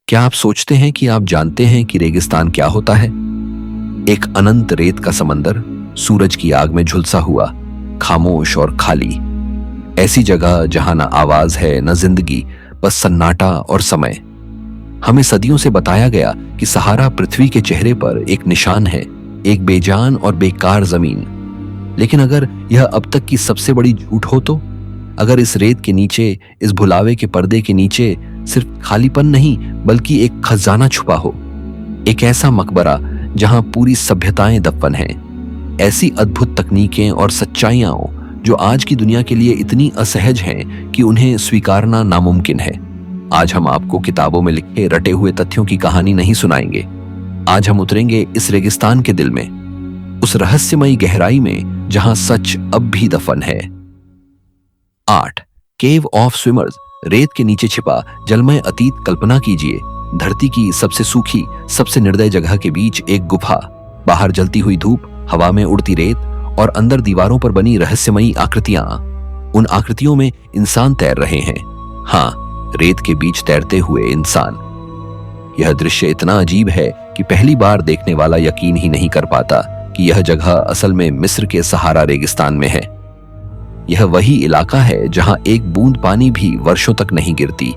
क्या आप सोचते हैं कि आप जानते हैं कि रेगिस्तान क्या होता है? एक अनंत रेत का समंदर, सूरज की आग में झुलसा हुआ, खामोश और खाली। ऐसी जगह जहां ना आवाज है, न जिंदगी, बस सन्नाटा और समय। हमें सदियों से बताया गया कि सहारा पृथ्वी के चेहरे पर एक निशान है, एक बेजान और बेकार जमीन। लेकिन अगर यह अब तक की सबसे बड़ी झूठ हो तो? अगर इस रेत के नीचे, इस भुलावे के पर्दे के नीचे सिर्फ खालीपन नहीं बल्कि एक खजाना छुपा हो, एक ऐसा मकबरा जहां पूरी सभ्यताएं दफन हैं, ऐसी अद्भुत तकनीकें और सच्चाइयां जो आज की दुनिया के लिए इतनी असहज हैं कि उन्हें स्वीकारना नामुमकिन है। आज हम आपको किताबों में लिखे रटे हुए तथ्यों की कहानी नहीं सुनाएंगे। आज हम उतरेंगे इस रेगिस्तान के दिल में, उस रहस्यमयी गहराई में जहां सच अब भी दफन है। 8 केव ऑफ स्विमर्स। रेत के नीचे छिपा जलमय अतीत। कल्पना कीजिए, धरती की सबसे सूखी, सबसे निर्दय जगह के बीच एक गुफा। बाहर जलती हुई धूप, हवा में उड़ती रेत और अंदर दीवारों पर बनी रहस्यमयी आकृतियां। उन आकृतियों में इंसान तैर रहे हैं। हाँ, रेत के बीच तैरते हुए इंसान। यह दृश्य इतना अजीब है कि पहली बार देखने वाला यकीन ही नहीं कर पाता कि यह जगह असल में मिस्र के सहारा रेगिस्तान में है। यह वही इलाका है जहां एक बूंद पानी भी वर्षों तक नहीं गिरती,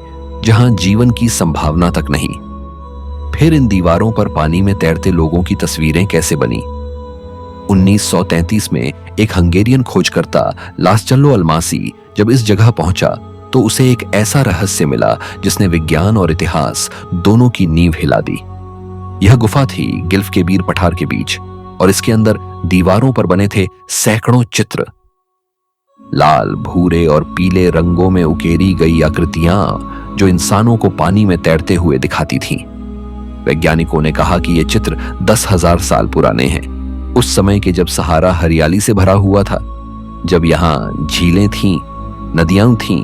जहां जीवन की संभावना तक नहीं। फिर इन दीवारों पर पानी में तैरते लोगों की तस्वीरें कैसे बनी? 1933 में एक हंगेरियन खोजकर्ता लास्चल्लो अल्मासी जब इस जगह पहुंचा तो उसे एक ऐसा रहस्य मिला जिसने विज्ञान और इतिहास दोनों की नींव हिला दी। यह गुफा थी गिल्फ के बीर पठार के बीच, और इसके अंदर दीवारों पर बने थे सैकड़ों चित्र। लाल, भूरे और पीले रंगों में उकेरी गई आकृतियां जो इंसानों को पानी में तैरते हुए दिखाती थीं। वैज्ञानिकों ने कहा कि ये चित्र 10,000 साल पुराने हैं, उस समय के जब सहारा हरियाली से भरा हुआ था, जब यहाँ झीलें थीं, नदियां थीं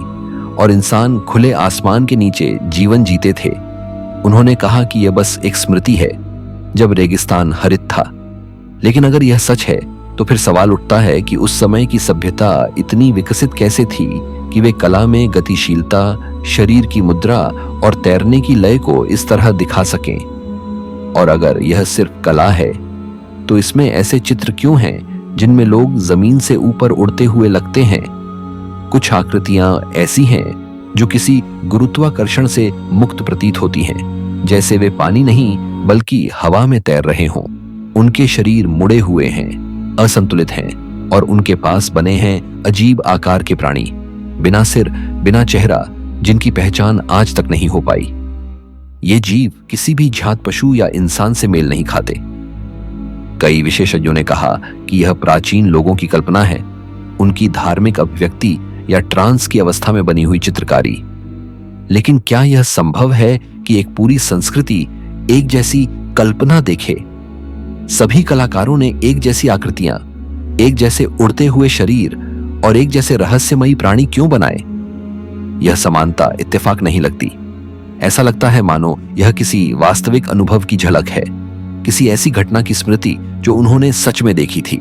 और इंसान खुले आसमान के नीचे जीवन जीते थे। उन्होंने कहा कि यह बस एक स्मृति है जब रेगिस्तान हरित था। लेकिन अगर यह सच है तो फिर सवाल उठता है कि उस समय की सभ्यता इतनी विकसित कैसे थी कि वे कला में गतिशीलता, शरीर की मुद्रा और तैरने की लय को इस तरह दिखा सकें। और अगर यह सिर्फ कला है तो इसमें ऐसे चित्र क्यों हैं जिनमें लोग जमीन से ऊपर उड़ते हुए लगते हैं? कुछ आकृतियां ऐसी हैं जो किसी गुरुत्वाकर्षण से मुक्त प्रतीत होती हैं, जैसे वे पानी नहीं बल्कि हवा में तैर रहे हों। उनके शरीर मुड़े हुए हैं, असंतुलित हैं और उनके पास बने हैं अजीब आकार के प्राणी, बिना सिर, बिना चेहरा, जिनकी पहचान आज तक नहीं हो पाई। ये जीव किसी भी जात पशु या इंसान से मेल नहीं खाते। कई विशेषज्ञों ने कहा कि यह प्राचीन लोगों की कल्पना है, उनकी धार्मिक अभिव्यक्ति या ट्रांस की अवस्था में बनी हुई चित्रकारी। लेकिन क्या यह संभव है कि एक पूरी संस्कृति एक जैसी कल्पना देखे? सभी कलाकारों ने एक जैसी आकृतियां, एक जैसे उड़ते हुए शरीर और एक जैसे रहस्यमयी प्राणी क्यों बनाए? यह समानता इत्तेफाक नहीं लगती। ऐसा लगता है मानो यह किसी वास्तविक अनुभव की झलक है, किसी ऐसी घटना की स्मृति जो उन्होंने सच में देखी थी।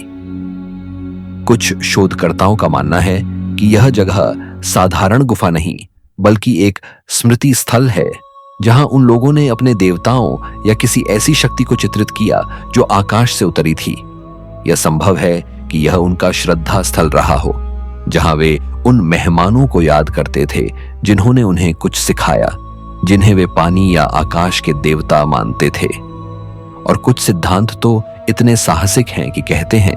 कुछ शोधकर्ताओं का मानना है कि यह जगह साधारण गुफा नहीं बल्कि एक स्मृति स्थल है, जहां उन लोगों ने अपने देवताओं या किसी ऐसी शक्ति को चित्रित किया जो आकाश से उतरी थी। यह संभव है कि यह उनका श्रद्धा स्थल रहा हो, जहां वे उन मेहमानों को याद करते थे जिन्होंने उन्हें कुछ सिखाया, जिन्हें वे पानी या आकाश के देवता मानते थे। और कुछ सिद्धांत तो इतने साहसिक हैं कि कहते हैं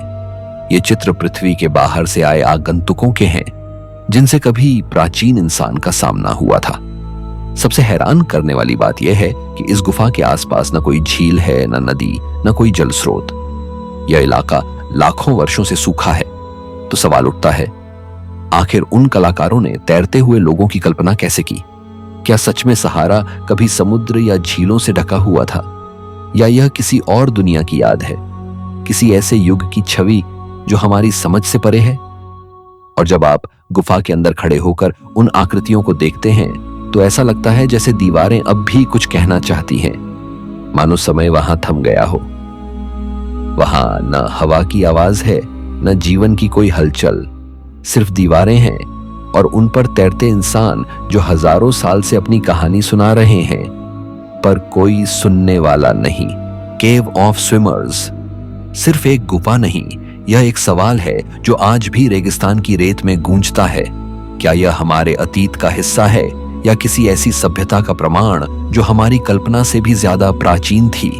ये चित्र पृथ्वी के बाहर से आए आगंतुकों के हैं, जिनसे कभी प्राचीन इंसान का सामना हुआ था। सबसे हैरान करने वाली बात यह है कि इस गुफा के आसपास न कोई झील है, न नदी, न कोई जल स्रोत। यह इलाका लाखों वर्षों से सूखा है। तो सवाल उठता है, आखिर उन कलाकारों ने तैरते हुए लोगों की कल्पना कैसे की? क्या सच में सहारा कभी समुद्र या झीलों से ढका हुआ था, या यह किसी और दुनिया की याद है, किसी ऐसे युग की छवि जो हमारी समझ से परे है? और जब आप गुफा के अंदर खड़े होकर उन आकृतियों को देखते हैं तो ऐसा लगता है जैसे दीवारें अब भी कुछ कहना चाहती हैं, मानो समय वहां थम गया हो। वहां न हवा की आवाज है, न जीवन की कोई हलचल, सिर्फ दीवारें हैं और उन पर तैरते इंसान जो हजारों साल से अपनी कहानी सुना रहे हैं। पर कोई सुनने वाला नहीं। केव ऑफ स्विमर्स सिर्फ एक गुफा नहीं, यह एक सवाल है जो आज भी रेगिस्तान की रेत में गूंजता है। क्या यह हमारे अतीत का हिस्सा है या किसी ऐसी सभ्यता का प्रमाण जो हमारी कल्पना से भी ज्यादा प्राचीन थी?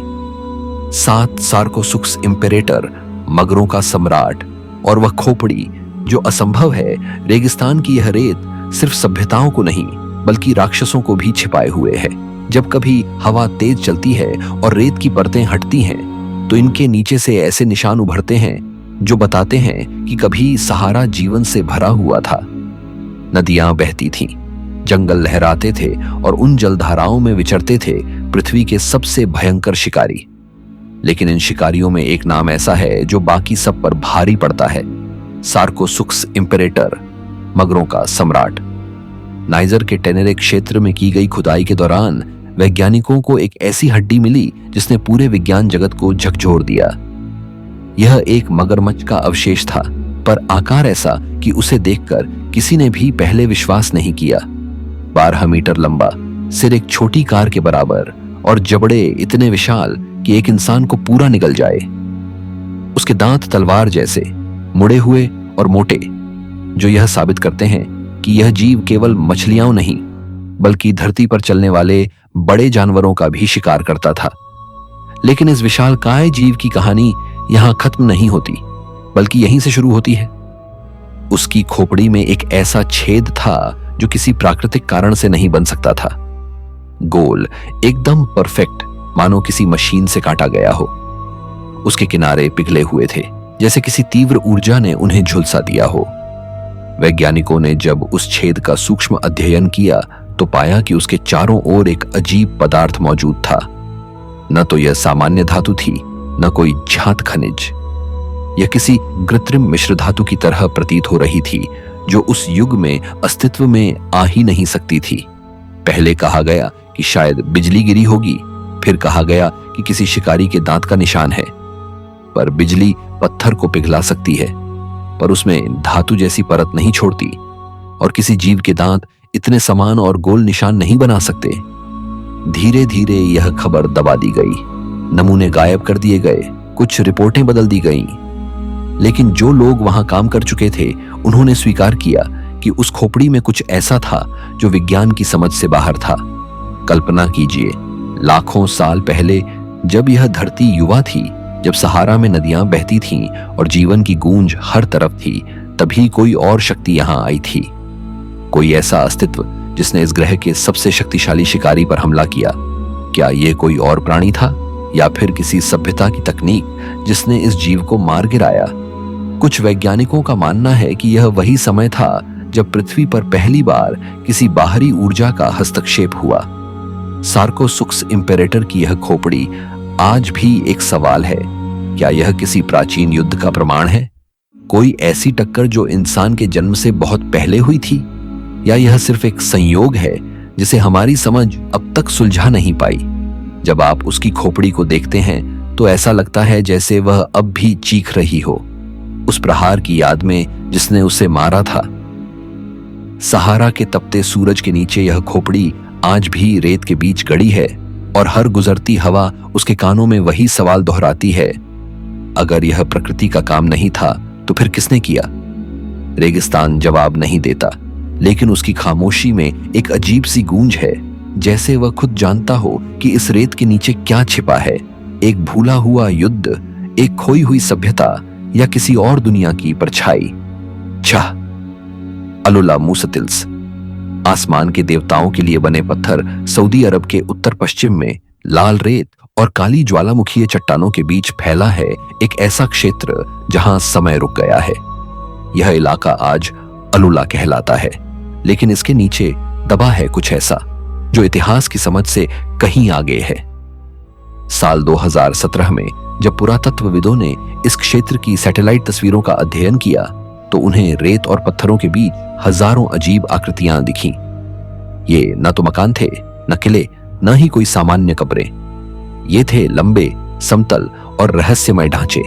7 सार्कोसुक्स इम्पेरेटर, मगरों का सम्राट, और वह खोपड़ी जो असंभव है। रेगिस्तान की यह रेत सिर्फ सभ्यताओं को नहीं बल्कि राक्षसों को भी छिपाए हुए है। जब कभी हवा तेज चलती है और रेत की परतें हटती हैं, तो इनके नीचे से ऐसे निशान उभरते हैं जो बताते हैं कि कभी सहारा जीवन से भरा हुआ था। नदियां बहती थीं, जंगल लहराते थे और उन जलधाराओं में विचरते थे पृथ्वी के सबसे भयंकर शिकारी। लेकिन इन शिकारियों में एक नाम ऐसा है जो बाकी सब पर भारी पड़ता है, सार्कोसुक्स इम्पेरेटर, मगरों का सम्राट। नाइजर के टेनेरे क्षेत्र में की गई खुदाई के दौरान वैज्ञानिकों को एक ऐसी हड्डी मिली जिसने पूरे विज्ञान जगत को झकझोर दिया। यह एक मगरमच्छ का अवशेष था, पर आकार ऐसा कि उसे देखकर किसी ने भी पहले विश्वास नहीं किया। 12 मीटर लंबा, सिर एक छोटी कार के बराबर और जबड़े इतने विशाल कि एक इंसान को पूरा निगल जाए। उसके दांत तलवार जैसे मुड़े हुए और मोटे, जो यह साबित करते हैं कि यह जीव केवल मछलियां नहीं बल्कि धरती पर चलने वाले बड़े जानवरों का भी शिकार करता था। लेकिन इस विशालकाय जीव की कहानी यहां खत्म नहीं होती, बल्कि यहीं से शुरू होती है। उसकी खोपड़ी में एक ऐसा छेद था जो किसी प्राकृतिक कारण से नहीं बन सकता था। गोल, एकदम परफेक्ट, मानो किसी मशीन से काटा गया हो। उसके किनारे पिघले हुए थे, जैसे किसी तीव्र ऊर्जा ने उन्हें झुलसा दिया हो। वैज्ञानिकों ने जब उस छेद का सूक्ष्म अध्ययन किया तो पाया कि उसके चारों ओर एक अजीब पदार्थ मौजूद था। न तो यह सामान्य धातु थी, न कोई झात खनिज। यह किसी कृत्रिम मिश्र धातु की तरह प्रतीत हो रही थी, जो उस युग में अस्तित्व में आ ही नहीं सकती थी। पहले कहा गया कि शायद बिजली गिरी होगी, फिर कहा गया कि किसी शिकारी के दांत का निशान है। पर बिजली पत्थर को पिघला सकती है, पर उसमें धातु जैसी परत नहीं छोड़ती, और किसी जीव के दांत इतने समान और गोल निशान नहीं बना सकते। धीरे धीरे यह खबर दबा दी गई, नमूने गायब कर दिए गए, कुछ रिपोर्टें बदल दी गईं। लेकिन जो लोग वहां काम कर चुके थे उन्होंने स्वीकार किया कि उस खोपड़ी में कुछ ऐसा था जो विज्ञान की समझ से बाहर था। कल्पना कीजिए, लाखों साल पहले जब यह धरती युवा थी, जब सहारा में नदियां बहती थीं और जीवन की गूंज हर तरफ थी, तभी कोई और शक्ति यहां आई थी। कोई ऐसा अस्तित्व जिसने इस ग्रह के सबसे शक्तिशाली शिकारी पर हमला किया। क्या यह कोई और प्राणी था या फिर किसी सभ्यता की तकनीक जिसने इस जीव को मार गिराया? कुछ वैज्ञानिकों का मानना है कि यह वही समय था जब पृथ्वी पर पहली बार किसी बाहरी ऊर्जा का हस्तक्षेप हुआ। सार्कोसुक्स इम्पेरेटर की यह खोपड़ी आज भी एक सवाल है। क्या यह किसी प्राचीन युद्ध का प्रमाण है? कोई ऐसी टक्कर जो इंसान के जन्म से बहुत पहले हुई थी? या यह सिर्फ एक संयोग है जिसे हमारी समझ अब तक सुलझा नहीं पाई? जब आप उसकी खोपड़ी को देखते हैं तो ऐसा लगता है जैसे वह अब भी चीख रही हो, उस प्रहार की याद में जिसने उसे मारा था। सहारा के तपते सूरज के नीचे यह खोपड़ी आज भी रेत के बीच गड़ी है, और हर गुजरती हवा उसके कानों में वही सवाल दोहराती है, अगर यह प्रकृति का काम नहीं था तो फिर किसने किया? रेगिस्तान जवाब नहीं देता, लेकिन उसकी खामोशी में एक अजीब सी गूंज है, जैसे वह खुद जानता हो कि इस रेत के नीचे क्या छिपा है। एक भूला हुआ युद्ध, एक खोई हुई सभ्यता, या किसी और दुनिया की परछाई। छह अलुला मूसतिल्स, आसमान के देवताओं के लिए बने पत्थर, सऊदी अरब के उत्तर पश्चिम में लाल रेत और काली ज्वालामुखीय चट्टानों के बीच फैला है एक ऐसा क्षेत्र जहां समय रुक गया है। यह इलाका आज अलुला कहलाता है, लेकिन इसके नीचे दबा है कुछ ऐसा जो इतिहास की समझ से कहीं आगे है। साल 2017 में जब पुरातत्वविदों ने इस क्षेत्र की सैटेलाइट तस्वीरों का अध्ययन किया तो उन्हें रेत और पत्थरों के बीच हजारों अजीब आकृतियां दिखीं। ये न तो मकान थे, न किले, न ही कोई सामान्य कब्रें। ये थे लंबे, समतल और रहस्यमय ढांचे,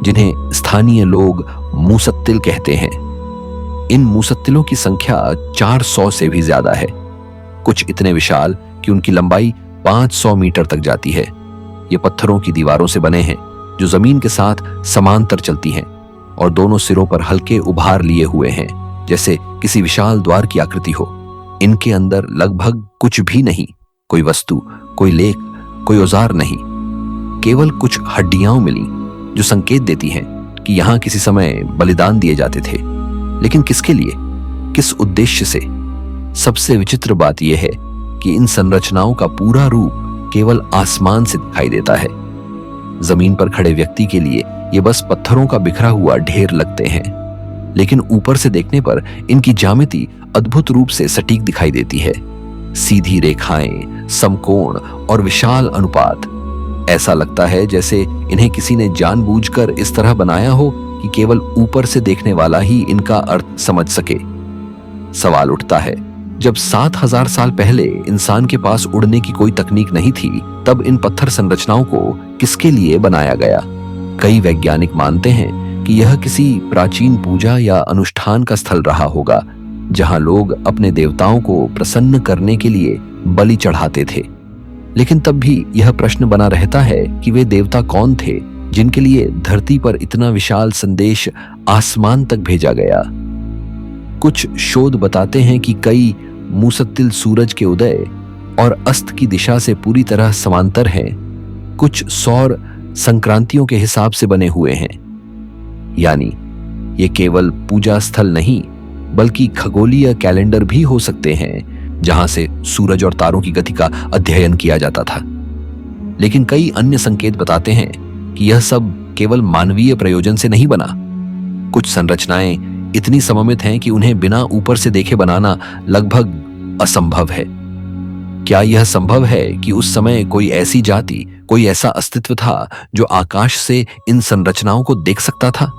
जिन्हें स्थानीय लोग मूसत्तिल कहते हैं। इन मूसत्तिलों की संख्या 400 से भी ज्यादा है। कुछ इतने विशाल कि उनकी लंबाई 500 मीटर तक जाती है। ये पत्थरों की दीवारों से बने हैं जो जमीन के साथ समांतर चलती हैं और दोनों सिरों पर हल्के उभार लिए हुए हैं, जैसे किसी विशाल द्वार की आकृति हो। इनके अंदर लगभग कुछ भी नहीं, कोई वस्तु, कोई लेख, कोई औजार नहीं। केवल कुछ हड्डियां मिली जो संकेत देती हैं कि यहां किसी समय बलिदान दिए जाते थे। लेकिन किसके लिए, किस उद्देश्य से? सबसे विचित्र बात यह है कि इन संरचनाओं का पूरा रूप केवल आसमान से दिखाई देता है। जमीन पर खड़े व्यक्ति के लिए ये बस पत्थरों का बिखरा हुआ ढेर लगते हैं, लेकिन ऊपर से देखने पर इनकी ज्यामिति अद्भुत रूप से सटीक दिखाई देती है। सीधी रेखाएं, समकोण और विशाल अनुपात। ऐसा लगता है जैसे इन्हें किसी ने जानबूझकर इस तरह बनाया हो कि केवल ऊपर से देखने वाला ही इनका अर्थ समझ सके। सवाल उठता है, जब 7000 साल पहले इंसान के पास उड़ने की कोई तकनीक नहीं थी, तब इन पत्थर संरचनाओं को किसके लिए बनाया गया? कई वैज्ञानिक मानते हैं कि यह किसी प्राचीन पूजा या अनुष्ठान का स्थल रहा होगा, जहां लोग अपने देवताओं को प्रसन्न करने के लिए बलि चढ़ाते थे। लेकिन तब भी यह प्रश्न बना रहता है कि वे देवता कौन थे जिनके लिए धरती पर इतना विशाल संदेश आसमान तक भेजा गया। कुछ शोध बताते हैं कि कई मुसत्तिल सूरज के उदय और अस्त की दिशा से पूरी तरह समांतर हैं। कुछ सौर संक्रांतियों के हिसाब से बने हुए हैं। यानी ये केवल पूजा स्थल नहीं, बल्कि खगोलीय कैलेंडर भी हो सकते हैं, जहां से सूरज और तारों की गति का अध्ययन किया जाता था। लेकिन कई अन्य संकेत बताते हैं कि यह सब केवल मानवीय प्रयोजन से नहीं बना। कुछ संरचनाएं इतनी सममित हैं कि उन्हें बिना ऊपर से देखे बनाना लगभग असंभव है। क्या यह संभव है कि उस समय कोई ऐसी जाति, कोई ऐसा अस्तित्व था जो आकाश से इन संरचनाओं को देख सकता था?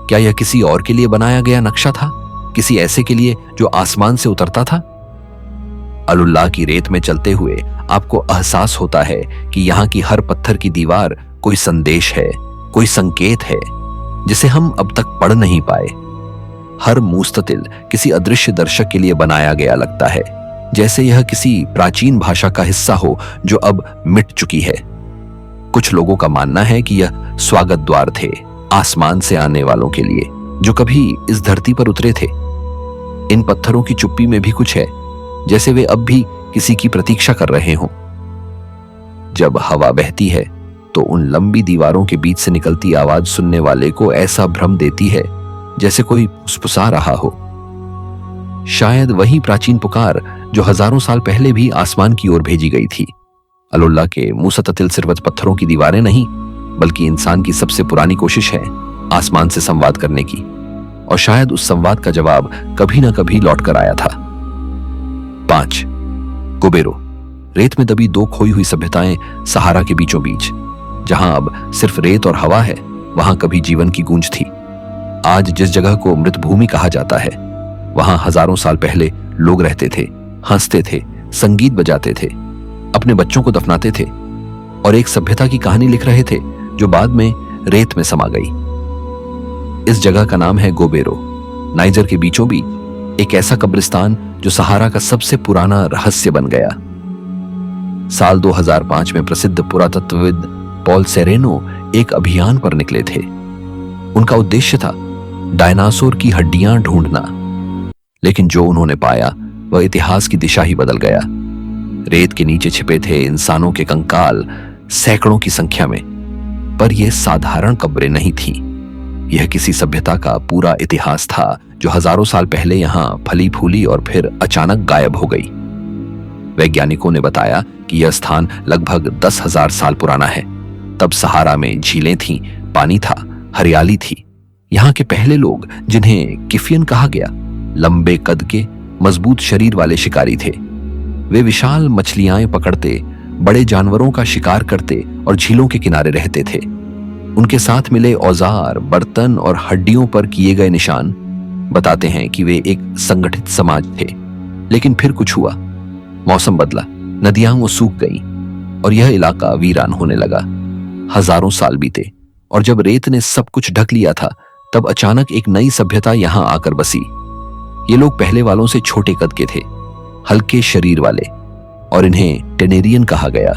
क्या यह किसी और के लिए बनाया गया नक्शा था, किसी ऐसे के लिए जो आसमान से उतरता था? अलुल्लाह की रेत में चलते हुए आपको एहसास होता है कि यहाँ की हर पत्थर की दीवार कोई संदेश है, कोई संकेत है, जिसे हम अब तक पढ़ नहीं पाए। हर मुस्ततिल किसी अदृश्य दर्शक के लिए बनाया गया लगता है, जैसे यह किसी प्राचीन भाषा का हिस्सा हो जो अब मिट चुकी है। कुछ लोगों का मानना है कि यह स्वागत द्वार थे आसमान से आने वालों के लिए, जो कभी इस धरती पर उतरे थे। इन पत्थरों की चुप्पी में भी कुछ है, जैसे वे अब भी किसी की प्रतीक्षा कर रहे हों। जब हवा बहती है तो उन लंबी दीवारों के बीच से निकलती आवाज सुनने वाले को ऐसा भ्रम देती है जैसे कोई फुसफुसा रहा हो। शायद वही प्राचीन पुकार जो हजारों साल पहले भी आसमान की ओर भेजी गई थी। अलुल्लाह के मुस्ततिल सिरवत पत्थरों की दीवारें नहीं, बल्कि इंसान की सबसे पुरानी कोशिश है आसमान से संवाद करने की, और शायद उस संवाद का जवाब कभी ना कभी लौट कर आया था। 5. गोबेरो। रेत में दबी दो खोई हुई सभ्यताएं सहारा के बीचों बीच। जहां अब सिर्फ रेत और हवा है, वहां कभी जीवन की गूंज थी। आज जिस जगह को मृत भूमि कहा जाता है, वहां हजारों साल पहले लोग रहते थे, हंसते थे, संगीत बजाते थे, अपने बच्चों को दफनाते थे और एक सभ्यता की कहानी लिख रहे थे जो बाद में रेत में समा गई। इस जगह का नाम है गोबेरो। नाइजर के बीचों बीच एक ऐसा कब्रिस्तान जो सहारा का सबसे पुराना रहस्य बन गया। साल 2005 में प्रसिद्ध पुरातत्वविद पॉल सेरेनो एक अभियान पर निकले थे। उनका उद्देश्य था डायनासोर की हड्डियां ढूंढना, लेकिन जो उन्होंने पाया वह इतिहास की दिशा ही बदल गया। रेत के नीचे छिपे थे इंसानों के कंकाल सैकड़ों की संख्या में, पर यह साधारण कब्रें नहीं थी। यह किसी सभ्यता का पूरा इतिहास था जो हजारों साल पहले यहां फली फूली और फिर अचानक गायब हो गई। वैज्ञानिकों ने बताया कि यह स्थान लगभग 10,000 साल पुराना है। तब सहारा में झीलें थीं, पानी था, हरियाली थी। यहाँ के पहले लोग, जिन्हें किफियन कहा गया, लंबे कद के मजबूत शरीर वाले शिकारी थे। वे विशाल मछलियां पकड़ते, बड़े जानवरों का शिकार करते और झीलों के किनारे रहते थे। उनके साथ मिले औजार, बर्तन और हड्डियों पर किए गए निशान बताते हैं कि वे एक संगठित समाज थे। लेकिन फिर कुछ हुआ, मौसम बदला, नदियां वो सूख गईं और यह इलाका वीरान होने लगा। हजारों साल बीते और जब रेत ने सब कुछ ढक लिया था, तब अचानक एक नई सभ्यता यहां आकर बसी। ये लोग पहले वालों से छोटे कद के थे, हल्के शरीर वाले, और इन्हें टेनेरियन कहा गया।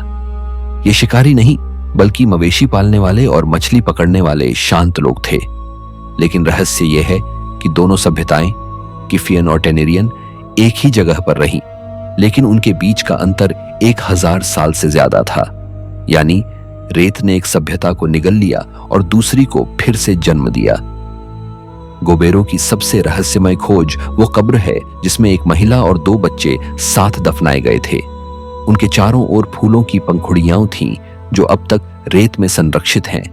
ये शिकारी नहीं बल्कि मवेशी पालने वाले और मछली पकड़ने वाले शांत लोग थे। लेकिन रहस्य यह है कि दोनों सभ्यताएं, किफियन और टेनेरियन, एक ही जगह पर रहीं, लेकिन उनके बीच का अंतर 1000 साल से ज्यादा था। यानी रेत ने एक सभ्यता को निगल लिया और दूसरी को फिर से जन्म दिया। गोबेरो की सबसे रहस्यमय खोज वो कब्र है जिसमें एक महिला और 2 बच्चे साथ दफनाए गए थे। उनके चारों ओर फूलों की पंखुड़ियां थीं जो अब तक रेत में संरक्षित हैं।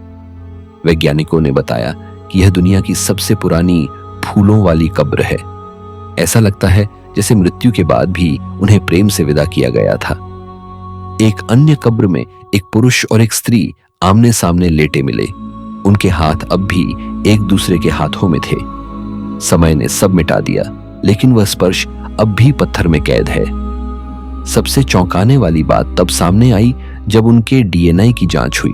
वैज्ञानिकों ने बताया कि यह दुनिया की सबसे पुरानी फूलों वाली कब्र है। ऐसा लगता है जैसे मृत्यु के बाद भी उन्हें प्रेम से विदा किया गया था। एक अन्य कब्र में एक पुरुष और एक स्त्री आमने सामने लेटे मिले। उनके हाथ अब भी एक दूसरे के हाथों में थे। समय ने सब मिटा दिया, लेकिन वह स्पर्श अब भी पत्थर में कैद है। सबसे चौंकाने वाली बात तब सामने आई जब उनके डीएनए की जांच हुई।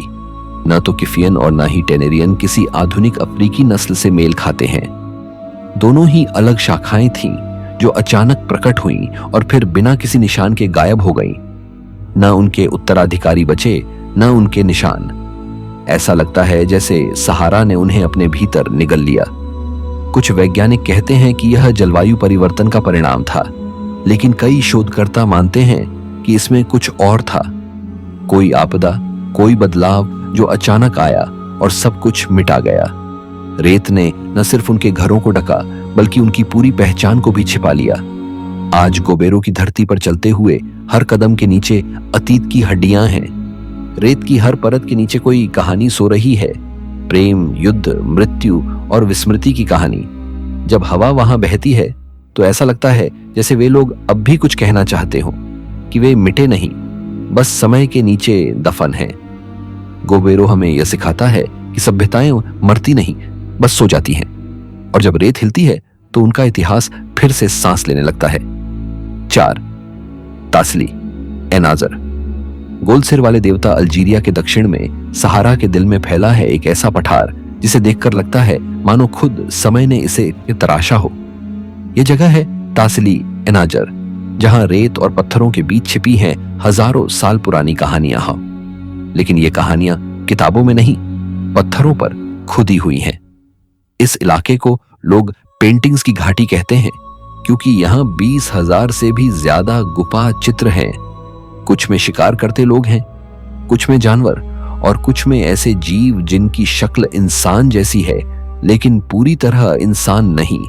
न तो किफियन और न ही टेनेरियन किसी आधुनिक अफ्रीकी नस्ल से मेल खाते हैं। दोनों ही अलग शाखाएं थीं जो अचानक प्रकट हुईं और फिर बिना किसी निशान के गायब हो गईं। न उनके उत्तराधिकारी बचे, न उनके निशान। ऐसा लगता है जैसे सहारा ने उन्हें अपने भीतर निगल लिया। कुछ वैज्ञानिक कहते हैं कि यह जलवायु परिवर्तन का परिणाम था, लेकिन कई शोधकर्ता मानते हैं कि इसमें कुछ और था। कोई आपदा, कोई बदलाव जो अचानक आया और सब कुछ मिटा गया। रेत ने न सिर्फ उनके घरों को ढका बल्कि उनकी पूरी पहचान को भी छिपा लिया। आज गोबेरो की धरती पर चलते हुए हर कदम के नीचे अतीत की हड्डियां हैं। रेत की हर परत के नीचे कोई कहानी सो रही है। प्रेम, युद्ध, मृत्यु और विस्मृति की कहानी। जब हवा वहां बहती है तो ऐसा लगता है जैसे वे लोग अब भी कुछ कहना चाहते हो, कि वे मिटे नहीं, बस समय के नीचे दफन हैं। गोबेरो हमें यह सिखाता है कि सभ्यताएं मरती नहीं, बस सो जाती हैं, और जब रेत हिलती है तो उनका इतिहास फिर से सांस लेने लगता है। 4. तासली एनाजर। गोल सिर वाले देवता अल्जीरिया के दक्षिण में सहारा के दिल में फैला है एक ऐसा पठार जिसे देखकर लगता है मानो खुद समय ने इसे तराशा हो। यह जगह है तासली एनाजर, जहां रेत और पत्थरों के बीच छिपी हैं हजारों साल पुरानी कहानियां। लेकिन ये कहानियां किताबों में नहीं, पत्थरों पर खुदी हुई हैं। इस इलाके को लोग पेंटिंग्स की घाटी कहते हैं क्योंकि यहां 20,000 से भी ज्यादा गुफा चित्र हैं। कुछ में शिकार करते लोग हैं, कुछ में जानवर, और कुछ में ऐसे जीव जिनकी शक्ल इंसान जैसी है लेकिन पूरी तरह इंसान नहीं।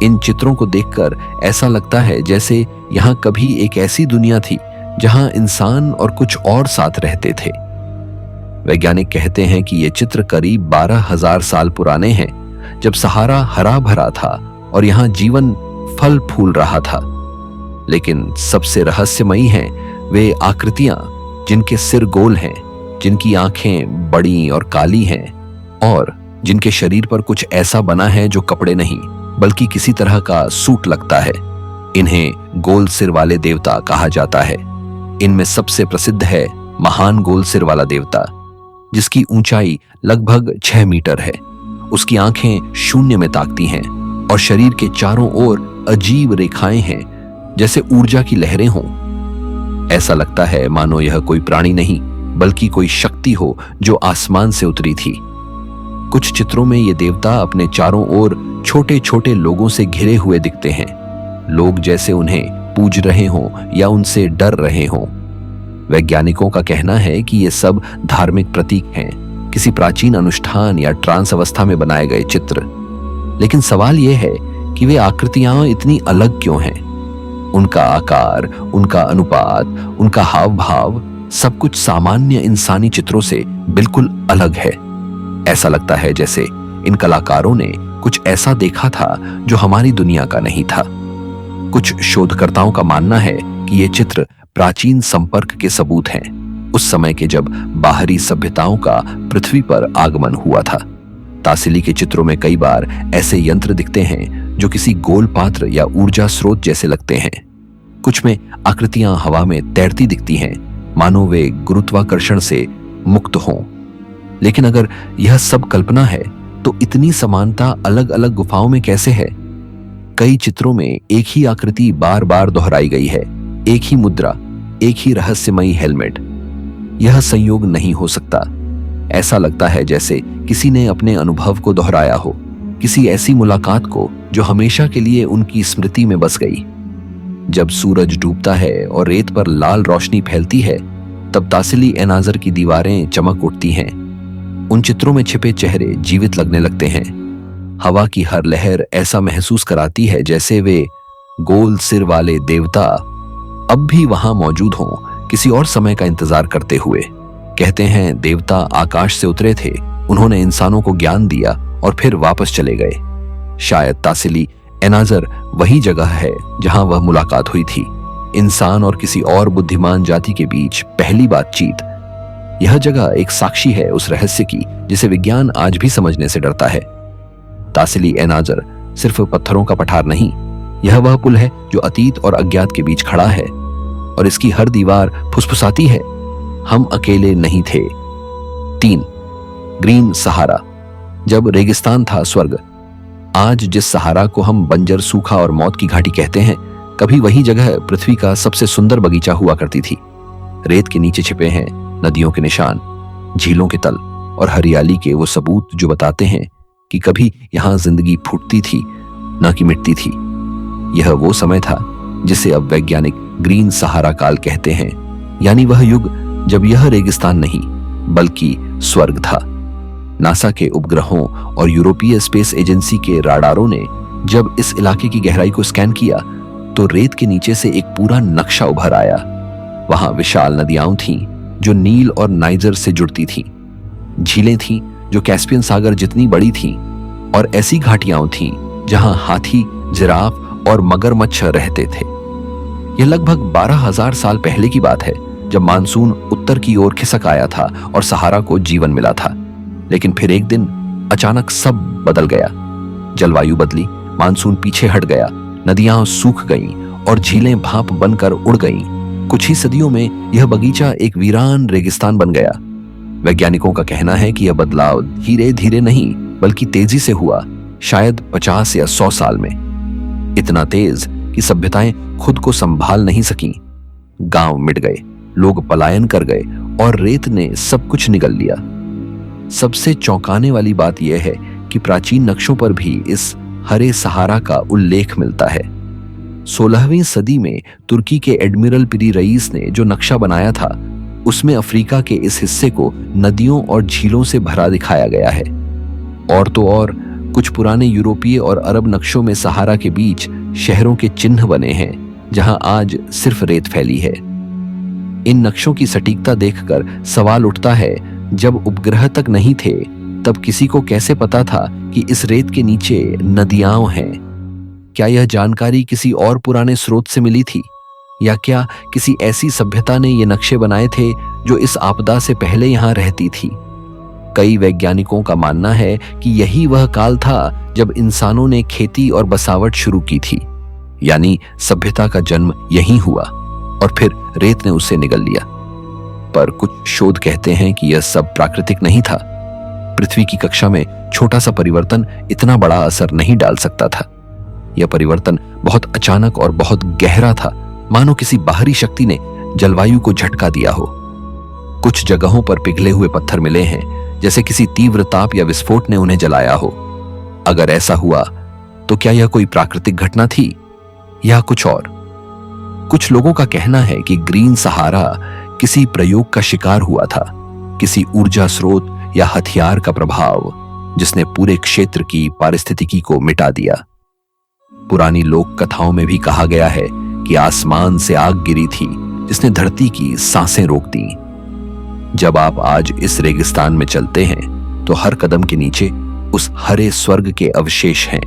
इन चित्रों को देखकर ऐसा लगता है जैसे यहां कभी एक ऐसी दुनिया थी जहां इंसान और कुछ और साथ रहते थे। वैज्ञानिक कहते हैं कि ये चित्र करीब 12,000 साल पुराने हैं, जब सहारा हरा भरा था और यहां जीवन फल फूल रहा था। लेकिन सबसे रहस्यमयी हैं वे आकृतियां जिनके सिर गोल हैं, जिनकी आंखें बड़ी और काली हैं, और जिनके शरीर पर कुछ ऐसा बना है जो कपड़े नहीं बल्कि किसी तरह का सूट लगता है। इन्हें गोल सिर वाले देवता कहा जाता है। इनमें सबसे प्रसिद्ध है महान गोल सिर वाला देवता, जिसकी ऊंचाई लगभग 6 मीटर है। उसकी आंखें शून्य में ताकती हैं और शरीर के चारों ओर अजीब रेखाएं हैं जैसे ऊर्जा की लहरें हों। ऐसा लगता है मानो यह कोई प्राणी नहीं बल्कि कोई शक्ति हो जो आसमान से उतरी थी। कुछ चित्रों में ये देवता अपने चारों ओर छोटे छोटे लोगों से घिरे हुए दिखते हैं, लोग जैसे उन्हें पूज रहे हों या उनसे डर रहे हों। वैज्ञानिकों का कहना है कि ये सब धार्मिक प्रतीक हैं, किसी प्राचीन अनुष्ठान या ट्रांस अवस्था में बनाए गए चित्र। लेकिन सवाल यह है कि वे आकृतियां इतनी अलग क्यों हैं? उनका आकार, उनका अनुपात, उनका हाव भाव, सब कुछ सामान्य इंसानी चित्रों से बिल्कुल अलग है। ऐसा लगता है जैसे इन कलाकारों ने कुछ ऐसा देखा था जो हमारी दुनिया का नहीं था। कुछ शोधकर्ताओं का मानना है कि ये चित्र प्राचीन संपर्क के सबूत हैं, उस समय के जब बाहरी सभ्यताओं का पृथ्वी पर आगमन हुआ था। तासिली के चित्रों में कई बार ऐसे यंत्र दिखते हैं जो किसी गोल पात्र या ऊर्जा स्रोत जैसे लगते हैं। कुछ में आकृतियां हवा में तैरती दिखती हैं, मानो वे गुरुत्वाकर्षण से मुक्त हों। लेकिन अगर यह सब कल्पना है तो इतनी समानता अलग अलग गुफाओं में कैसे है? कई चित्रों में एक ही आकृति बार बार दोहराई गई है, एक ही मुद्रा, एक ही रहस्यमयी हेलमेट। यह संयोग नहीं हो सकता। ऐसा लगता है जैसे किसी ने अपने अनुभव को दोहराया हो, किसी ऐसी मुलाकात को जो हमेशा के लिए उनकी स्मृति में बस गई। जब सूरज डूबता है और रेत पर लाल रोशनी फैलती है, तब तासिली एनाजर की दीवारें चमक उठती हैं। उन चित्रों में छिपे चेहरे जीवित लगने लगते हैं। हवा की हर लहर ऐसा महसूस कराती है जैसे वे गोल सिर वाले देवता अब भी वहां मौजूद हों, किसी और समय का इंतजार करते हुए। कहते हैं देवता आकाश से उतरे थे, उन्होंने इंसानों को ज्ञान दिया और फिर वापस चले गए। शायद तासिली एनाजर वही जगह है जहां वह मुलाकात हुई थी, इंसान और किसी और बुद्धिमान जाति के बीच पहली बातचीत। यह जगह एक साक्षी है उस रहस्य की जिसे विज्ञान आज भी समझने से डरता है। तासिली एनाजर सिर्फ पत्थरों का पठार नहीं, यह वह पुल है जो अतीत और अज्ञात के बीच खड़ा है, और इसकी हर दीवार फुसफुसाती है, हम अकेले नहीं थे। 3. ग्रीन सहारा। जब रेगिस्तान था स्वर्ग, आज जिस सहारा को हम बंजर, सूखा और मौत की घाटी कहते हैं, कभी वही जगह पृथ्वी का सबसे सुंदर बगीचा हुआ करती थी। रेत के नीचे छिपे हैं नदियों के निशान, झीलों के तल और हरियाली के वो सबूत जो बताते हैं कि कभी यहां जिंदगी फूटती थी, न कि मिटती थी। यह वो समय था जिसे अब वैज्ञानिक ग्रीन सहारा काल कहते हैं, यानी वह युग जब यह रेगिस्तान नहीं बल्कि स्वर्ग था। नासा के उपग्रहों और यूरोपीय स्पेस एजेंसी के राडारों ने जब इस इलाके की गहराई को स्कैन किया तो रेत के नीचे से एक पूरा नक्शा उभर आया। वहां विशाल नदियां थीं जो नील और नाइजर से जुड़ती थीं, झीलें थीं जो कैस्पियन सागर जितनी बड़ी थीं, और ऐसी घाटियां थीं जहां हाथी, जिराफ और मगरमच्छ रहते थे। यह लगभग 12,000 साल पहले की बात है, जब मानसून उत्तर की ओर खिसक आया था और सहारा को जीवन मिला था। लेकिन फिर एक दिन अचानक सब बदल गया। जलवायु बदली, मानसून पीछे हट गया, नदियां सूख गईं और झीलें भाप बनकर उड़ गईं। कुछ ही सदियों में यह बगीचा एक वीरान रेगिस्तान बन गया। वैज्ञानिकों का कहना है कि यह बदलाव धीरे धीरे नहीं बल्कि तेजी से हुआ, शायद 50 या 100 साल में। इतना तेज कि सभ्यताएं खुद को संभाल नहीं सकीं। गांव मिट गए, लोग पलायन कर गए और रेत ने सब कुछ निगल लिया। सबसे चौंकाने वाली बात यह है कि प्राचीन नक्शों पर भी इस हरे सहारा का उल्लेख मिलता है। 16वीं सदी में तुर्की के एडमिरल पिरी रईस ने जो नक्शा बनाया था, उसमें अफ्रीका के इस हिस्से को नदियों और झीलों से भरा दिखाया गया है। और तो और कुछ पुराने यूरोपीय और अरब नक्शों में सहारा के बीच शहरों के चिन्ह बने हैं जहां आज सिर्फ रेत फैली है। इन नक्शों की सटीकता देखकर सवाल उठता है, जब उपग्रह तक नहीं थे तब किसी को कैसे पता था कि इस रेत के नीचे नदियां हैं? क्या यह जानकारी किसी और पुराने स्रोत से मिली थी, या क्या किसी ऐसी सभ्यता ने ये नक्शे बनाए थे जो इस आपदा से पहले यहां रहती थी? कई वैज्ञानिकों का मानना है कि यही वह काल था जब इंसानों ने खेती और बसावट शुरू की थी, यानी सभ्यता का जन्म यहीं हुआ और फिर रेत ने उसे निगल लिया। पर कुछ शोध कहते हैं कि यह सब प्राकृतिक नहीं था। पृथ्वी की कक्षा में छोटा सा परिवर्तन इतना बड़ा असर नहीं डाल सकता था। यह परिवर्तन बहुत अचानक और बहुत गहरा था, मानो किसी बाहरी शक्ति ने जलवायु को झटका दिया हो। कुछ जगहों पर पिघले हुए पत्थर मिले हैं, जैसे किसी तीव्र ताप या विस्फोट ने उन्हें जलाया हो। अगर ऐसा हुआ तो क्या यह कोई प्राकृतिक घटना थी या कुछ और? कुछ लोगों का कहना है कि ग्रीन सहारा किसी प्रयोग का शिकार हुआ था, किसी ऊर्जा स्रोत या हथियार का प्रभाव जिसने पूरे क्षेत्र की पारिस्थितिकी को मिटा दिया। पुरानी लोक कथाओं में भी कहा गया है कि आसमान से आग गिरी थी जिसने धरती की सांसें रोक दी। जब आप आज इस रेगिस्तान में चलते हैं तो हर कदम के नीचे उस हरे स्वर्ग के अवशेष हैं।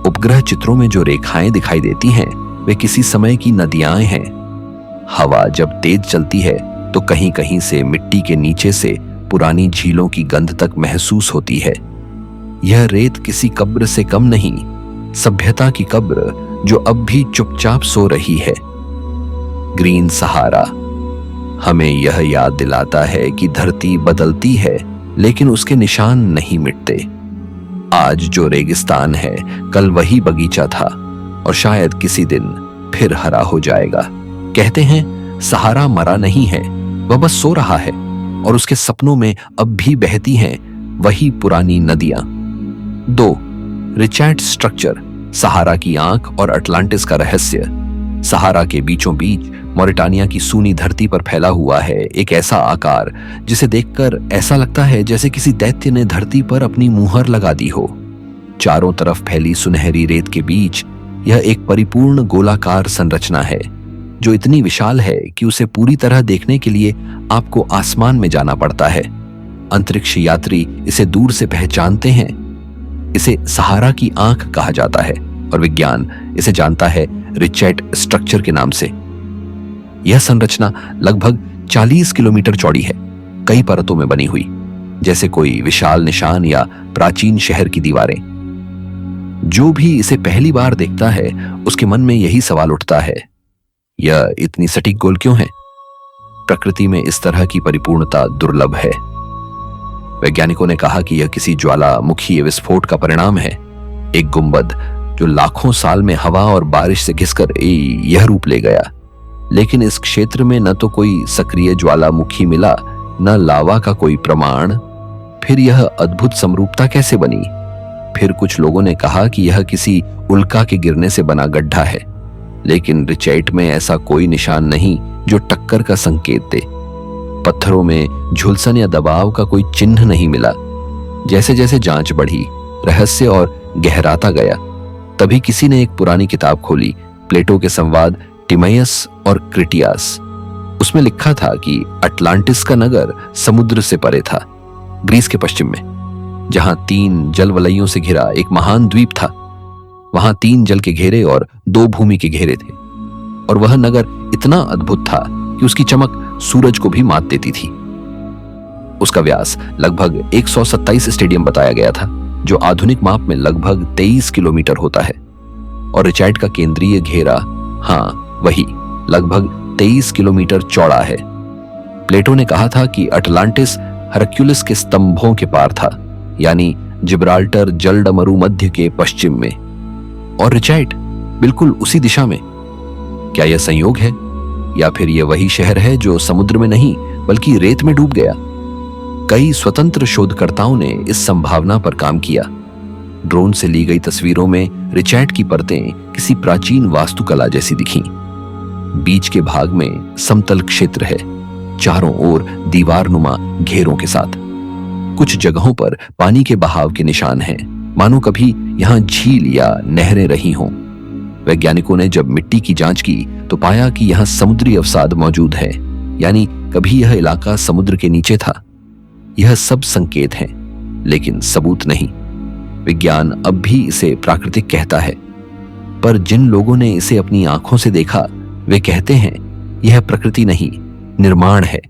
उपग्रह चित्रों में जो रेखाएं दिखाई देती हैं वे किसी समय की नदियां हैं। हवा जब तेज चलती है तो कहीं कहीं से मिट्टी के नीचे से पुरानी झीलों की गंध तक महसूस होती है। यह रेत किसी कब्र से कम नहीं, सभ्यता की कब्र जो अब भी चुपचाप सो रही है। ग्रीन सहारा हमें यह याद दिलाता है कि धरती बदलती है लेकिन उसके निशान नहीं मिटते। आज जो रेगिस्तान है कल वही बगीचा था और शायद किसी दिन फिर हरा हो जाएगा। कहते हैं सहारा मरा नहीं है, वह बस सो रहा है और उसके सपनों में अब भी बहती हैं वही पुरानी नदियां। 2. रिचैट स्ट्रक्चर, सहारा की आंख और अटलांटिस का रहस्य। सहारा के बीचों बीच मॉरिटानिया की सूनी धरती पर फैला हुआ है एक ऐसा आकार जिसे देखकर ऐसा लगता है जैसे किसी दैत्य ने धरती पर अपनी मुहर लगा दी हो। चारों तरफ फैली सुनहरी रेत के बीच यह एक परिपूर्ण गोलाकार संरचना है जो इतनी विशाल है कि उसे पूरी तरह देखने के लिए आपको आसमान में जाना पड़ता है। अंतरिक्ष यात्री इसे दूर से पहचानते हैं। इसे सहारा की आंख कहा जाता है और विज्ञान इसे जानता है रिचैट स्ट्रक्चर के नाम से। यह संरचना लगभग 40 किलोमीटर चौड़ी है, कई परतों में बनी हुई, जैसे कोई विशाल निशान या प्राचीन शहर की दीवारें। जो भी इसे पहली बार देखता है उसके मन में यही सवाल उठता है, यह इतनी सटीक गोल क्यों है? प्रकृति में इस तरह की परिपूर्णता दुर्लभ है। वैज्ञानिकों ने कहा कि यह किसी ज्वालामुखी विस्फोट का परिणाम है, एक गुंबद जो लाखों साल में हवा और बारिश से घिसकर यह रूप ले गया। लेकिन इस क्षेत्र में न तो कोई सक्रिय ज्वालामुखी मिला, न लावा का कोई प्रमाण। फिर यह अद्भुत समरूपता कैसे बनी? फिर कुछ लोगों ने कहा कि यह किसी उल्का के गिरने से बना गड्ढा है, लेकिन रिचैट में ऐसा कोई निशान नहीं जो टक्कर का संकेत दे। पत्थरों में झुलसन या दबाव का कोई चिन्ह नहीं मिला। जैसे जैसे जांच बढ़ी, रहस्य और गहराता गया, तभी किसी ने एक पुरानी किताब खोली, प्लेटो के संवाद टिमाइयस और क्रिटियास। उसमें लिखा था कि अटलांटिस का नगर समुद्र से परे था, ग्रीस के पश्चिम में, जहां 3 जलवलयों से घिरा एक महान द्वीप था। वहां 3 जल के घेरे और 2 भूमि के घेरे थे, और वह नगर इतना अद्भुत था कि उसकी चमक सूरज को भी मात देती थी। उसका व्यास लगभग 127 स्टेडियम बताया गया था, जो आधुनिक माप में लगभग 23 किलोमीटर होता है। और रिचैट का केंद्रीय घेरा, हाँ वही, लगभग 23 किलोमीटर चौड़ा है। प्लेटो ने कहा था कि अटलांटिस हरक्युलिस के स्तंभों के पार था, यानी जिब्राल्टर जलडमरू मध्य के पश्चिम में, और रिचैट बिल्कुल उसी दिशा में। क्या यह संयोग है, या फिर यह वही शहर है जो समुद्र में नहीं बल्कि रेत में डूब गया? कई स्वतंत्र शोधकर्ताओं ने इस संभावना पर काम किया। ड्रोन से ली गई तस्वीरों में रिचैट की परतें किसी प्राचीन वास्तुकला जैसी दिखीं। बीच के भाग में समतल क्षेत्र है, चारों ओर दीवारनुमा घेरों के साथ। कुछ जगहों पर पानी के बहाव के निशान हैं, मानो कभी यहां झील या नहरें रही हों। वैज्ञानिकों ने जब मिट्टी की जांच की तो पाया कि यहां समुद्री अवसाद मौजूद है, यानी कभी यह इलाका समुद्र के नीचे था। यह सब संकेत हैं, लेकिन सबूत नहीं। विज्ञान अब भी इसे प्राकृतिक कहता है, पर जिन लोगों ने इसे अपनी आंखों से देखा वे कहते हैं यह प्रकृति नहीं, निर्माण है।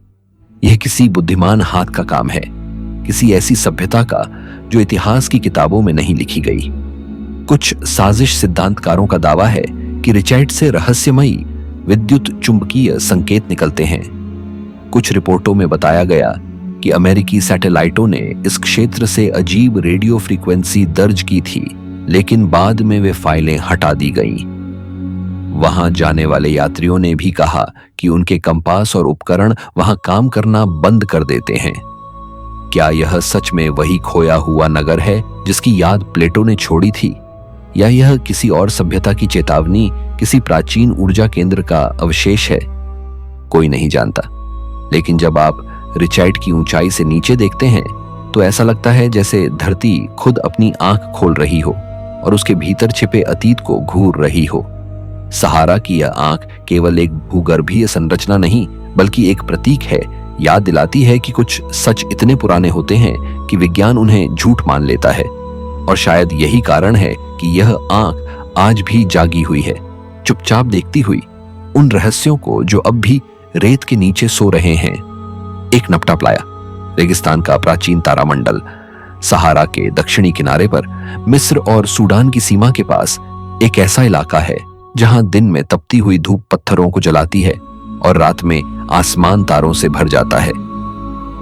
यह किसी बुद्धिमान हाथ का काम है, किसी ऐसी सभ्यता का जो इतिहास की किताबों में नहीं लिखी गई। कुछ साजिश सिद्धांतकारों का दावा है कि रिचैट से रहस्यमयी विद्युत चुंबकीय संकेत निकलते हैं। कुछ रिपोर्टों में बताया गया कि अमेरिकी सैटेलाइटों ने इस क्षेत्र से अजीब रेडियो फ्रीक्वेंसी दर्ज की थी, लेकिन बाद में वे फाइलें हटा दी गईं। वहां जाने वाले यात्रियों ने भी कहा कि उनके कंपास और उपकरण वहां काम करना बंद कर देते हैं। क्या यह सच में वही खोया हुआ नगर है जिसकी याद प्लेटो ने छोड़ी थी, या यह किसी और सभ्यता की चेतावनी, किसी प्राचीन ऊर्जा केंद्र का अवशेष है? कोई नहीं जानता। लेकिन जब आप रिचैट की ऊंचाई से नीचे देखते हैं तो ऐसा लगता है जैसे धरती खुद अपनी आंख खोल रही हो और उसके भीतर छिपे अतीत को घूर रही हो। सहारा की यह आंख केवल एक भूगर्भीय संरचना नहीं बल्कि एक प्रतीक है। याद दिलाती है कि कुछ सच इतने पुराने होते हैं कि विज्ञान उन्हें झूठ मान लेता है, और शायद यही कारण है कि यह आंख आज भी जागी हुई है, चुपचाप देखती हुई उन रहस्यों को जो अब भी रेत के नीचे सो रहे हैं। एक नपटा प्लाया, रेगिस्तान का प्राचीन तारामंडल, सहारा के दक्षिणी किनारे पर मिस्र और सूडान की सीमा के पास एक ऐसा इलाका है जहां दिन में तपती हुई धूप पत्थरों को जलाती है और रात में आसमान तारों से भर जाता है।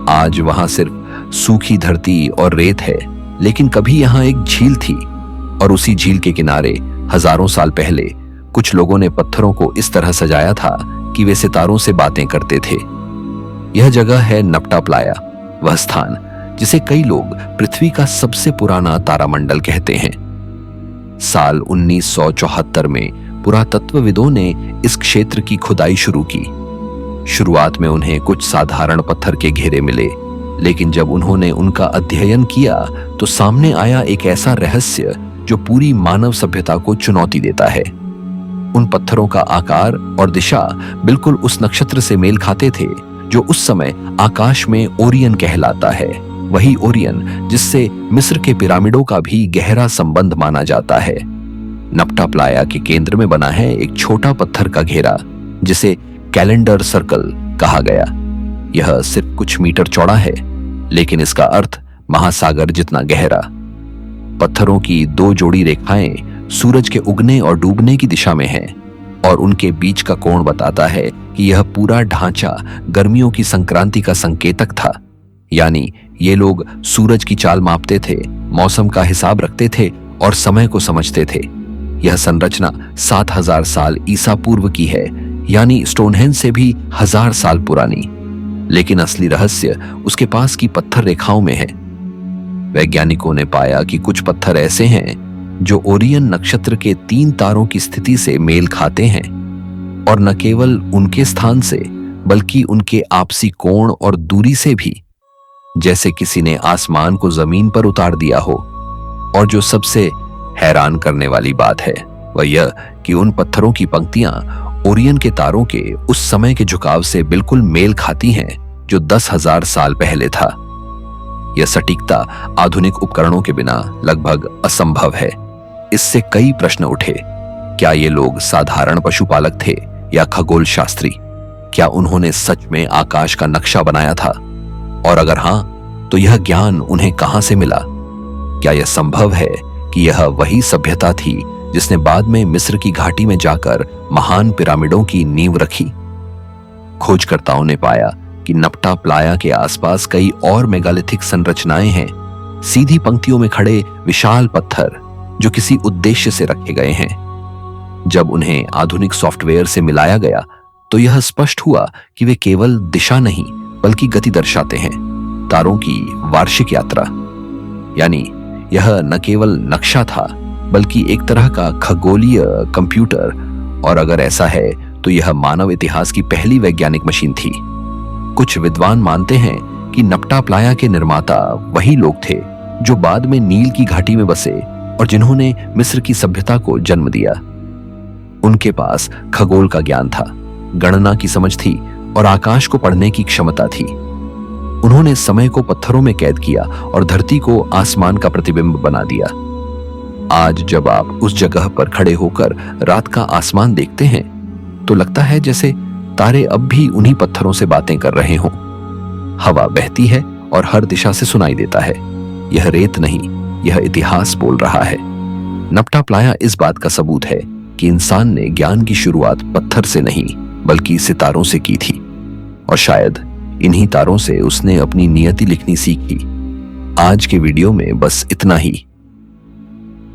आज वहां सिर्फ सूखी धरती और रेत है, लेकिन कभी यहां एक झील थी, और उसी झील के किनारे हजारों साल पहले कुछ लोगों ने पत्थरों को इस तरह सजाया था कि वे सितारों से बातें करते थे। यह जगह है नपटा प्लाया, वह स्थान जिसे कई लोग पृथ्वी का सबसे पुराना तारामंडल कहते हैं। साल 1974 में पुरातत्वविदों ने इस क्षेत्र की खुदाई शुरू की। शुरुआत में उन्हें कुछ साधारण पत्थर के घेरे मिले, लेकिन जब उन्होंने उनका अध्ययन किया तो सामने आया एक ऐसा रहस्य जो पूरी मानव सभ्यता को चुनौती देता है। उन पत्थरों का आकार और दिशा बिल्कुल उस नक्षत्र से मेल खाते थे जो उस समय आकाश में ओरियन कहलाता है, वही ओरियन जिससे मिस्र के पिरामिडों का भी गहरा संबंध माना जाता है। नपटा प्लाया के केंद्र में बना है एक छोटा पत्थर का घेरा जिसे कैलेंडर सर्कल कहा गया। यह सिर्फ कुछ मीटर चौड़ा है, लेकिन इसका अर्थ महासागर जितना गहरा। पत्थरों की दो जोड़ी रेखाएं सूरज के उगने और डूबने की दिशा में हैं, और उनके बीच का कोण बताता है कि यह पूरा ढांचा गर्मियों की संक्रांति का संकेतक था। यानी ये लोग सूरज की चाल मापते थे, मौसम का हिसाब रखते थे और समय को समझते थे। यह संरचना 7000 साल ईसा पूर्व की है, यानी स्टोनहेंज से भी 1000 साल पुरानी। लेकिन असली रहस्य उसके पास की पत्थर रेखाओं में है। वैज्ञानिकों ने पाया कि कुछ पत्थर ऐसे हैं जो ओरियन नक्षत्र के 3 तारों की स्थिति से मेल खाते हैं, और न केवल उनके स्थान से बल्कि उनके आपसी कोण और दूरी से भी, जैसे किसी ने आसमान को जमीन पर उतार दिया हो। और जो सबसे हैरान करने वाली बात है वह यह कि उन पत्थरों की पंक्तियां ओरियन के तारों के उस समय के झुकाव से बिल्कुल मेल खाती हैं जो 10,000 साल पहले था। यह सटीकता आधुनिक उपकरणों के बिना लगभग असंभव है। इससे कई प्रश्न उठे। क्या ये लोग साधारण पशुपालक थे या खगोल शास्त्री? क्या उन्होंने सच में आकाश का नक्शा बनाया था? और अगर हां, तो यह ज्ञान उन्हें कहां से मिला? क्या यह संभव है कि यह वही सभ्यता थी जिसने बाद में मिस्र की घाटी में जाकर महान पिरामिडों की नींव रखी? खोजकर्ताओं ने पाया कि नपटा प्लाया के आसपास कई और मेगालिथिक संरचनाएं हैं, सीधी पंक्तियों में खड़े विशाल पत्थर जो किसी उद्देश्य से रखे गए हैं। जब उन्हें आधुनिक सॉफ्टवेयर से मिलाया गया तो यह स्पष्ट हुआ कि वे केवल दिशा नहीं बल्कि गति दर्शाते हैं, तारों की वार्षिक यात्रा। यानी यह न केवल नक्शा था बल्कि एक तरह का खगोलीय कंप्यूटर, और अगर ऐसा है तो यह मानव इतिहास की पहली वैज्ञानिक मशीन थी। कुछ विद्वान मानते हैं कि नपटा प्लाया के निर्माता वही लोग थे जो बाद में नील की घाटी में बसे और जिन्होंने मिस्र की सभ्यता को जन्म दिया। उनके पास खगोल का ज्ञान था, गणना की समझ थी और आकाश को पढ़ने की क्षमता थी। उन्होंने समय को पत्थरों में कैद किया और धरती को आसमान का प्रतिबिंब बना दिया। आज जब आप उस जगह पर खड़े होकर रात का आसमान देखते हैं तो लगता है जैसे तारे अब भी उन्हीं पत्थरों से बातें कर रहे हों। हवा बहती है और हर दिशा से सुनाई देता है। यह रेत नहीं, यह इतिहास बोल रहा है। नपटा प्लाया इस बात का सबूत है कि इंसान ने ज्ञान की शुरुआत पत्थर से नहीं बल्कि सितारों से की थी, और शायद इन्हीं तारों से उसने अपनी नियति लिखनी सीखी। आज के वीडियो में बस इतना ही।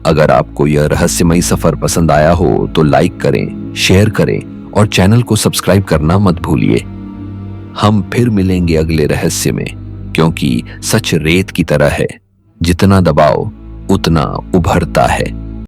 अगर आपको यह रहस्यमयी सफर पसंद आया हो तो लाइक करें, शेयर करें और चैनल को सब्सक्राइब करना मत भूलिए। हम फिर मिलेंगे अगले रहस्य में, क्योंकि सच रेत की तरह है, जितना दबाओ उतना उभरता है।